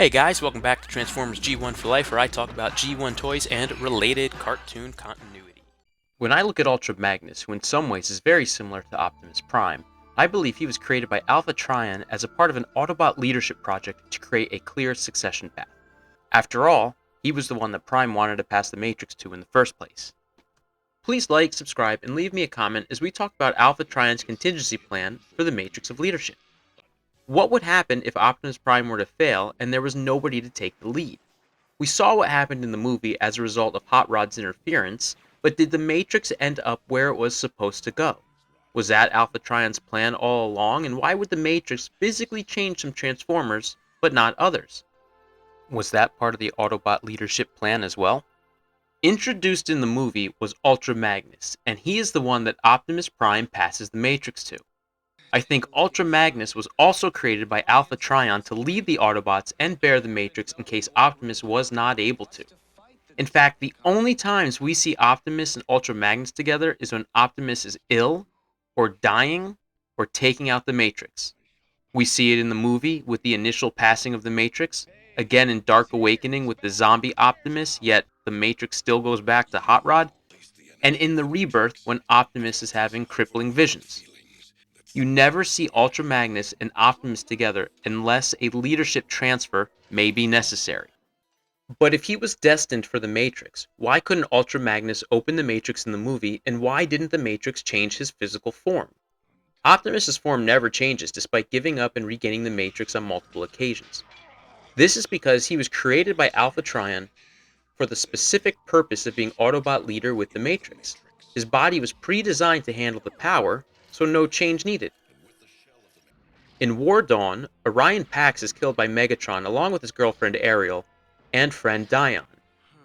Hey guys, welcome back to Transformers G1 for Life, where I talk about G1 toys and related cartoon continuity. When I look at Ultra Magnus, who in some ways is very similar to Optimus Prime, I believe he was created by Alpha Trion as a part of an Autobot leadership project to create a clear succession path. After all, he was the one that Prime wanted to pass the Matrix to in the first place. Please like, subscribe, and leave me a comment as we talk about Alpha Trion's contingency plan for the Matrix of Leadership. What would happen if Optimus Prime were to fail and there was nobody to take the lead? We saw what happened in the movie as a result of Hot Rod's interference, but did the Matrix end up where it was supposed to go? Was that Alpha Trion's plan all along, and why would the Matrix physically change some Transformers, but not others? Was that part of the Autobot leadership plan as well? Introduced in the movie was Ultra Magnus, and he is the one that Optimus Prime passes the Matrix to. I think Ultra Magnus was also created by Alpha Trion to lead the Autobots and bear the Matrix in case Optimus was not able to. In fact, the only times we see Optimus and Ultra Magnus together is when Optimus is ill, or dying, or taking out the Matrix. We see it in the movie with the initial passing of the Matrix, again in Dark Awakening with the zombie Optimus, yet the Matrix still goes back to Hot Rod, and in the Rebirth when Optimus is having crippling visions. You never see Ultra Magnus and Optimus together unless a leadership transfer may be necessary. But if he was destined for the Matrix, why couldn't Ultra Magnus open the Matrix in the movie, and why didn't the Matrix change his physical form? Optimus's form never changes despite giving up and regaining the Matrix on multiple occasions. This is because he was created by Alpha Trion for the specific purpose of being Autobot leader with the Matrix. His body was pre-designed to handle the power, so no change needed. In War Dawn, Orion Pax is killed by Megatron along with his girlfriend Ariel and friend Dion.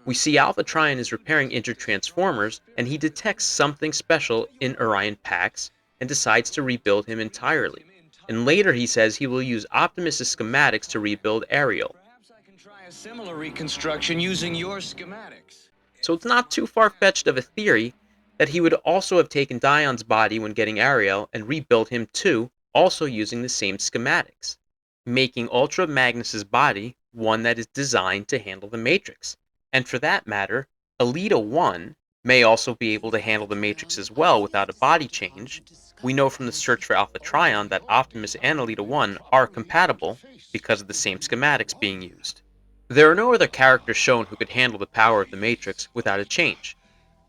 We see Alpha Trion is repairing injured Transformers, and he detects something special in Orion Pax and decides to rebuild him entirely. And later he says he will use Optimus' schematics to rebuild Ariel. Perhaps I can try a similar reconstruction using your schematics. So it's not too far-fetched of a theory that he would also have taken Dion's body when getting Ariel and rebuilt him too, also using the same schematics, making Ultra Magnus' body one that is designed to handle the Matrix. And for that matter, Elita 1 may also be able to handle the Matrix as well without a body change. We know from the search for Alpha Trion that Optimus and Elita 1 are compatible because of the same schematics being used. There are no other characters shown who could handle the power of the Matrix without a change.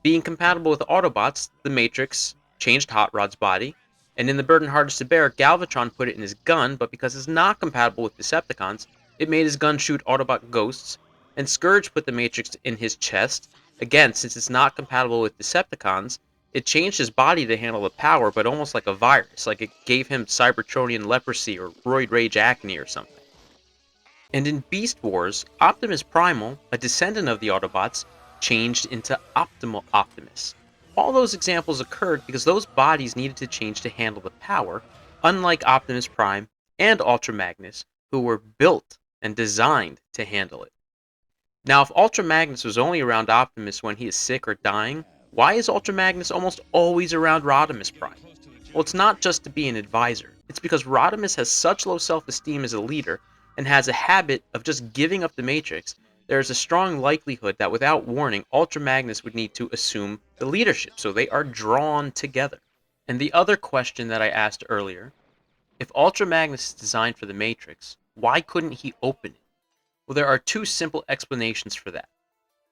Being compatible with Autobots, the Matrix changed Hot Rod's body, and in The Burden Hardest to Bear, Galvatron put it in his gun, but because it's not compatible with Decepticons, it made his gun shoot Autobot ghosts, and Scourge put the Matrix in his chest. Again, since it's not compatible with Decepticons, it changed his body to handle the power, but almost like a virus, like it gave him Cybertronian leprosy or roid rage acne or something. And in Beast Wars, Optimus Primal, a descendant of the Autobots, changed into Optimal Optimus. All those examples occurred because those bodies needed to change to handle the power, unlike Optimus Prime and Ultra Magnus, who were built and designed to handle it. Now, if Ultra Magnus was only around Optimus when he is sick or dying, why is Ultra Magnus almost always around Rodimus Prime? Well, it's not just to be an advisor. It's because Rodimus has such low self-esteem as a leader and has a habit of just giving up the Matrix. There is a strong likelihood that without warning, Ultra Magnus would need to assume the leadership, so they are drawn together. And the other question that I asked earlier, if Ultra Magnus is designed for the Matrix, why couldn't he open it? Well, there are two simple explanations for that.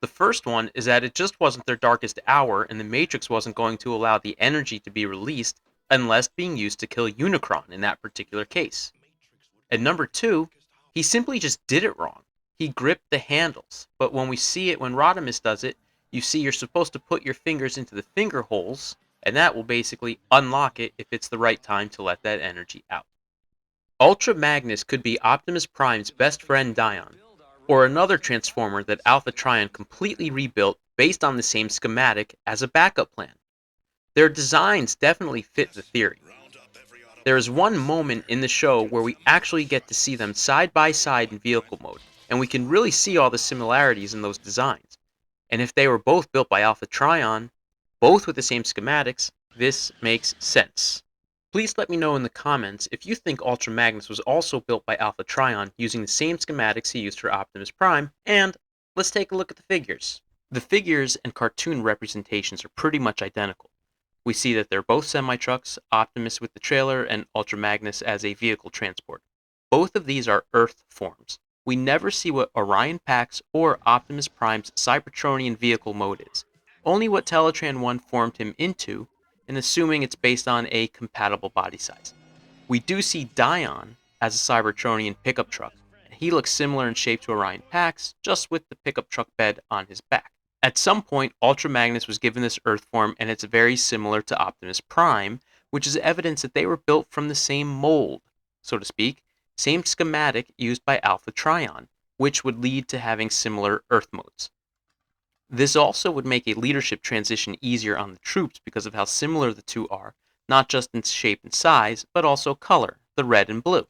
The first one is that it just wasn't their darkest hour, and the Matrix wasn't going to allow the energy to be released unless being used to kill Unicron in that particular case. And number two, he simply just did it wrong. He gripped the handles, but when we see it when Rodimus does it, you see you're supposed to put your fingers into the finger holes, and that will basically unlock it if it's the right time to let that energy out. Ultra Magnus could be Optimus Prime's best friend Dion, or another Transformer that Alpha Trion completely rebuilt based on the same schematic as a backup plan. Their designs definitely fit the theory. There is one moment in the show where we actually get to see them side by side in vehicle mode, and we can really see all the similarities in those designs. And if they were both built by Alpha Trion, both with the same schematics, this makes sense. Please let me know in the comments if you think Ultra Magnus was also built by Alpha Trion using the same schematics he used for Optimus Prime, and let's take a look at the figures. The figures and cartoon representations are pretty much identical. We see that they're both semi-trucks, Optimus with the trailer and Ultra Magnus as a vehicle transport. Both of these are Earth forms. We never see what Orion Pax or Optimus Prime's Cybertronian vehicle mode is, only what Teletran 1 formed him into, and assuming it's based on a compatible body size. We do see Dion as a Cybertronian pickup truck, and he looks similar in shape to Orion Pax, just with the pickup truck bed on his back. At some point, Ultra Magnus was given this Earth form, and it's very similar to Optimus Prime, which is evidence that they were built from the same mold, so to speak, same schematic used by Alpha Trion, which would lead to having similar Earth modes. This also would make a leadership transition easier on the troops because of how similar the two are, not just in shape and size, but also color, the red and blue.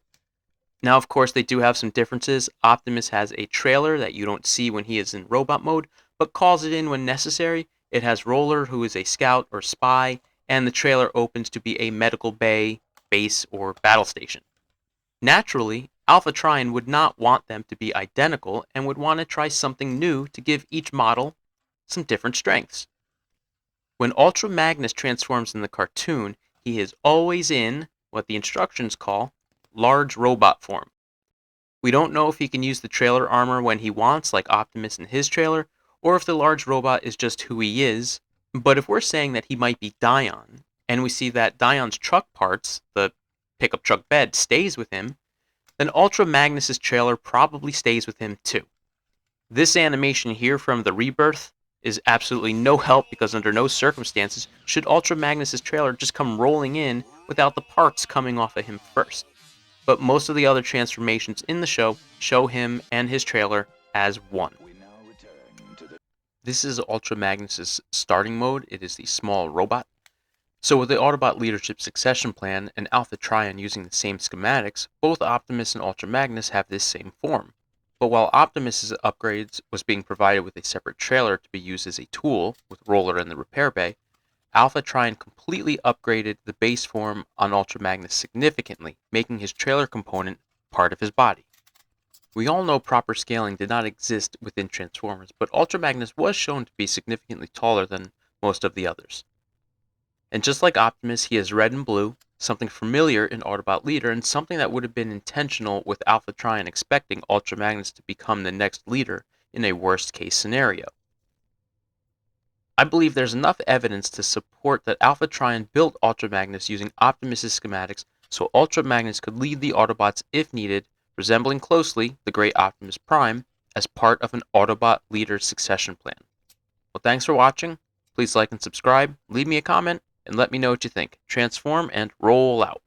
Now, of course, they do have some differences. Optimus has a trailer that you don't see when he is in robot mode, but calls it in when necessary. It has Roller, who is a scout or spy, and the trailer opens to be a medical bay, base, or battle station. Naturally, Alpha Trion would not want them to be identical and would want to try something new to give each model some different strengths. When Ultra Magnus transforms in the cartoon, he is always in what the instructions call large robot form. We don't know if he can use the trailer armor when he wants, like Optimus in his trailer, or if the large robot is just who he is, but if we're saying that he might be Dion, and we see that Dion's truck parts, the pickup truck bed, stays with him, then Ultra Magnus's trailer probably stays with him too. This animation here from the Rebirth is absolutely no help because under no circumstances should Ultra Magnus's trailer just come rolling in without the parts coming off of him first. But most of the other transformations in the show him and his trailer as one. This is Ultra Magnus's starting mode. It is the small robot. So with the Autobot leadership succession plan and Alpha Trion using the same schematics, both Optimus and Ultra Magnus have this same form. But while Optimus's upgrades was being provided with a separate trailer to be used as a tool, with Roller in the repair bay, Alpha Trion completely upgraded the base form on Ultra Magnus significantly, making his trailer component part of his body. We all know proper scaling did not exist within Transformers, but Ultra Magnus was shown to be significantly taller than most of the others. And just like Optimus, he is red and blue, something familiar in Autobot Leader, and something that would have been intentional with Alpha Trion expecting Ultra Magnus to become the next leader in a worst-case scenario. I believe there's enough evidence to support that Alpha Trion built Ultra Magnus using Optimus' schematics so Ultra Magnus could lead the Autobots if needed, resembling closely the great Optimus Prime as part of an Autobot leader succession plan. Well, thanks for watching. Please like and subscribe, leave me a comment, and let me know what you think. Transform and roll out.